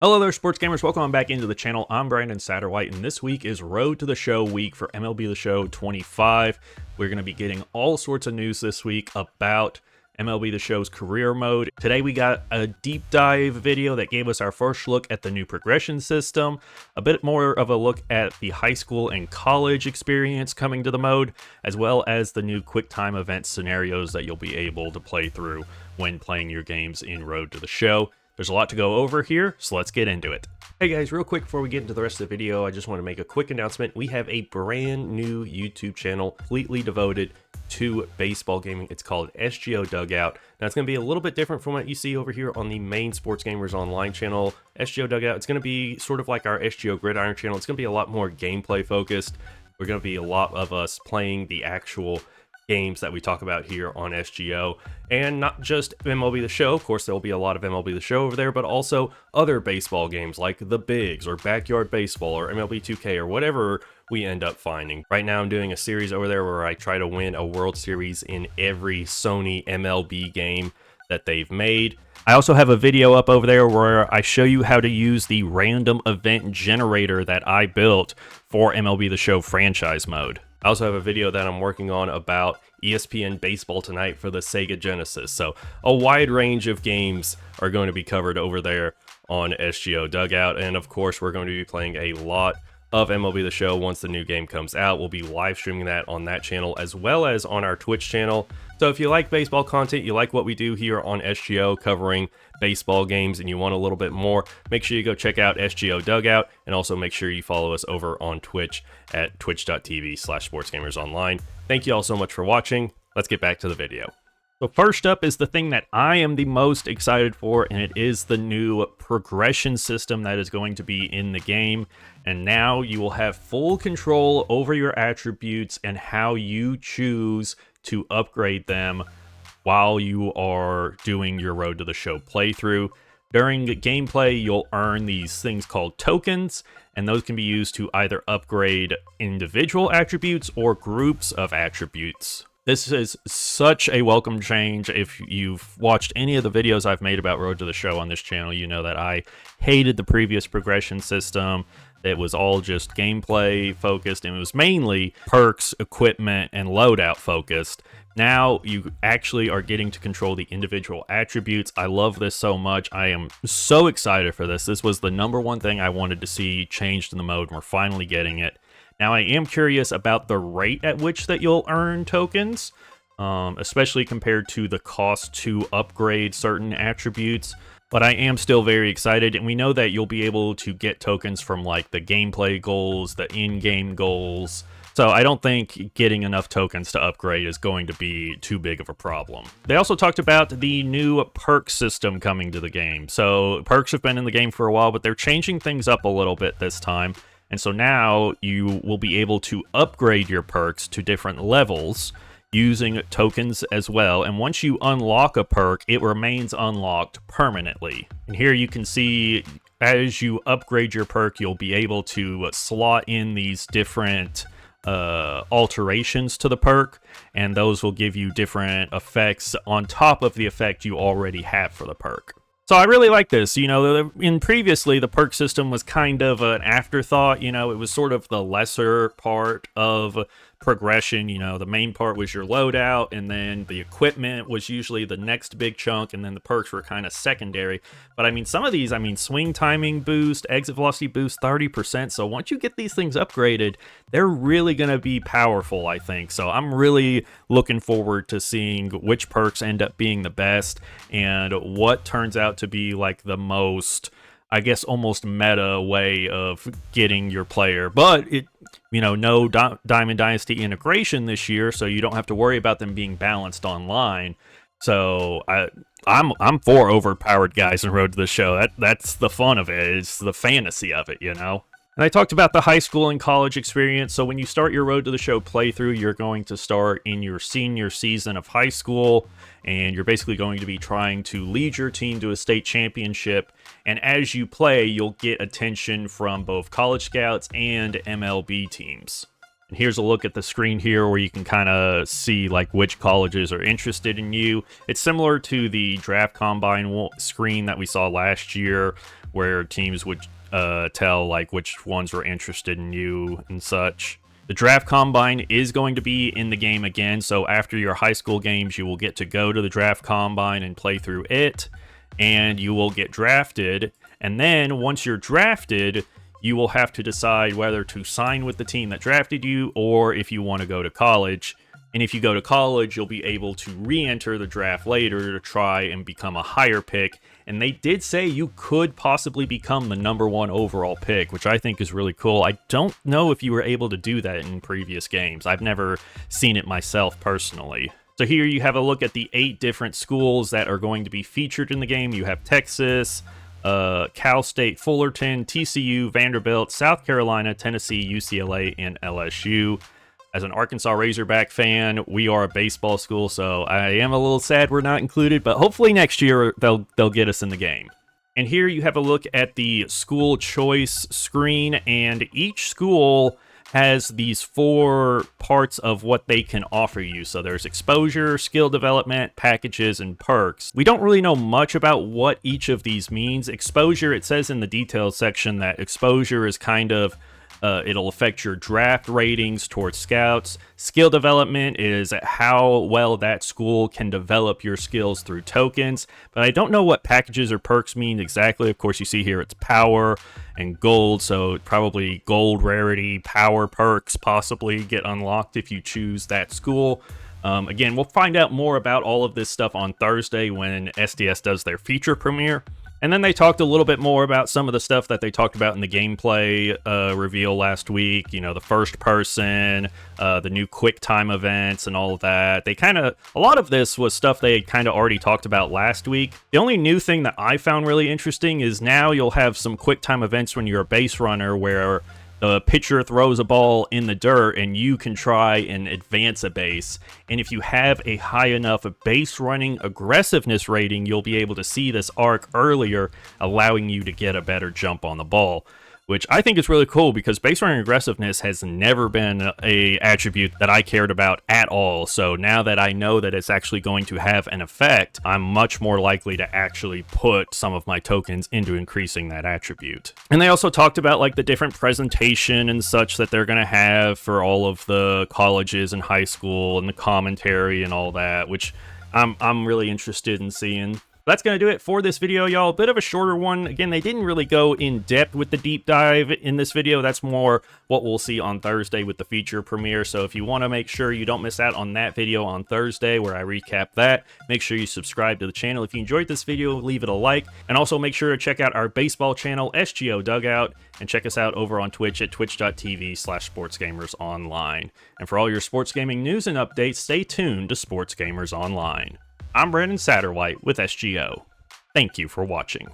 Hello there, sports gamers. Welcome back into the channel. I'm Brandon Satterwhite, and this week is Road to the Show week for MLB The Show 25. We're going to be getting all sorts of news this week about MLB The Show's career mode. Today we got a deep dive video that gave us our first look at the new progression system, a bit more of a look at the high school and college experience coming to the mode, as well as the new quick time event scenarios that you'll be able to play through when playing your games in Road to the Show. There's a lot to go over here, so let's get into it. Hey guys, real quick before we get into the rest of the video, I just want to make a quick announcement. We have a brand new YouTube channel completely devoted to baseball gaming. It's called SGO Dugout. Now it's going to be a little bit different from what you see over here on the main Sports Gamers Online channel. SGO Dugout, it's going to be sort of like our SGO Gridiron channel. It's going to be a lot more gameplay focused. We're going to be a lot of us playing the actual games that we talk about here on SGO, and not just MLB The Show. Of course, there will be a lot of MLB The Show over there, but also other baseball games like The Bigs or Backyard Baseball or MLB 2K or whatever we end up finding. Right now I'm doing a series over there where I try to win a World Series in every Sony MLB game that they've made. I also have a video up over there where I show you how to use the random event generator that I built for MLB The Show franchise mode. I also have a video that I'm working on about ESPN Baseball Tonight for the Sega Genesis. So a wide range of games are going to be covered over there on SGO Dugout. And of course, we're going to be playing a lot of MLB The Show once the new game comes out. We'll be live streaming that on that channel as well as on our Twitch channel. So if you like baseball content, you like what we do here on SGO covering baseball games, and you want a little bit more, make sure you go check out SGO Dugout, and also make sure you follow us over on Twitch at twitch.tv/sportsgamersonline. Thank you all so much for watching. Let's get back to the video. So first up is the thing that I am the most excited for, and it is the new progression system that is going to be in the game. And now you will have full control over your attributes and how you choose to upgrade them while you are doing your Road to the Show playthrough. During gameplay, you'll earn these things called tokens, and those can be used to either upgrade individual attributes or groups of attributes. This is such a welcome change. If you've watched any of the videos I've made about Road to the Show on this channel, you know that I hated the previous progression system. It was all just gameplay focused, and it was mainly perks, equipment, and loadout focused. Now you actually are getting to control the individual attributes. I love this so much. I am so excited for this. This was the #1 thing I wanted to see changed in the mode, and we're finally getting it. Now, I am curious about the rate at which that you'll earn tokens, especially compared to the cost to upgrade certain attributes. But I am still very excited, and we know that you'll be able to get tokens from like the gameplay goals, the in-game goals. So I don't think getting enough tokens to upgrade is going to be too big of a problem. They also talked about the new perk system coming to the game. So perks have been in the game for a while, but they're changing things up a little bit this time. And so now you will be able to upgrade your perks to different levels using tokens as well. And once you unlock a perk, it remains unlocked permanently. And here you can see as you upgrade your perk, you'll be able to slot in these different alterations to the perk, and those will give you different effects on top of the effect you already have for the perk. So I really like this. You know, previously the perk system was kind of an afterthought. You know, it was sort of the lesser part of progression. You know, the main part was your loadout, and then the equipment was usually the next big chunk, and then the perks were kind of secondary. But I mean, some of these, I mean, swing timing boost, exit velocity boost, 30%. So once you get these things upgraded, they're really going to be powerful, I think. So I'm really looking forward to seeing which perks end up being the best and what turns out to be like the most, I guess, almost meta way of getting your player. But it, you know, no Diamond Dynasty integration this year, so you don't have to worry about them being balanced online. So I'm for overpowered guys in Road to the Show. That's the fun of it. It's the fantasy of it, you know. And I talked about the high school and college experience. So when you start your Road to the Show playthrough, you're going to start in your senior season of high school, and you're basically going to be trying to lead your team to a state championship. And as you play, you'll get attention from both college scouts and MLB teams. And here's a look at the screen here where you can kind of see like which colleges are interested in you. It's similar to the draft combine screen that we saw last year, where teams would tell like which ones were interested in you and such. The draft combine is going to be in the game again, so after your high school games, you will get to go to the draft combine and play through it, and you will get drafted. And then once you're drafted, you will have to decide whether to sign with the team that drafted you or if you want to go to college. And if you go to college, you'll be able to re-enter the draft later to try and become a higher pick. And they did say you could possibly become the #1 overall pick, which I think is really cool. I don't know if you were able to do that in previous games. I've never seen it myself personally. So here you have a look at the 8 different schools that are going to be featured in the game. You have Texas, Cal State, Fullerton, TCU, Vanderbilt, South Carolina, Tennessee, UCLA, and LSU. As an Arkansas Razorback fan, we are a baseball school, so I am a little sad we're not included, but hopefully next year they'll get us in the game. And here you have a look at the school choice screen, and each school has these 4 parts of what they can offer you. So there's exposure, skill development, packages, and perks. We don't really know much about what each of these means. Exposure, it says in the details section that exposure is kind of it'll affect your draft ratings towards scouts. Skill development is how well that school can develop your skills through tokens. But I don't know what packages or perks mean exactly. Of course, you see here it's power and gold. So probably gold rarity, power perks possibly get unlocked if you choose that school. Again, we'll find out more about all of this stuff on Thursday when SDS does their feature premiere. And then they talked a little bit more about some of the stuff that they talked about in the gameplay reveal last week. You know, the first person, the new quick time events and all of that. A lot of this was stuff they kind of already talked about last week. The only new thing that I found really interesting is now you'll have some quick time events when you're a base runner where the pitcher throws a ball in the dirt and you can try and advance a base. And if you have a high enough base running aggressiveness rating, you'll be able to see this arc earlier, allowing you to get a better jump on the ball, which I think is really cool because base running aggressiveness has never been a attribute that I cared about at all. So now that I know that it's actually going to have an effect, I'm much more likely to actually put some of my tokens into increasing that attribute. And they also talked about like the different presentation and such that they're going to have for all of the colleges and high school and the commentary and all that, which I'm really interested in seeing. That's going to do it for this video, y'all. A bit of a shorter one. Again, they didn't really go in depth with the deep dive in this video. That's more what we'll see on Thursday with the feature premiere. So if you want to make sure you don't miss out on that video on Thursday where I recap that, make sure you subscribe to the channel. If you enjoyed this video, leave it a like. And also make sure to check out our baseball channel, SGO Dugout, and check us out over on Twitch at twitch.tv/sportsgamersonline. And for all your sports gaming news and updates, stay tuned to Sports Gamers Online. I'm Brandon Satterwhite with SGO. Thank you for watching.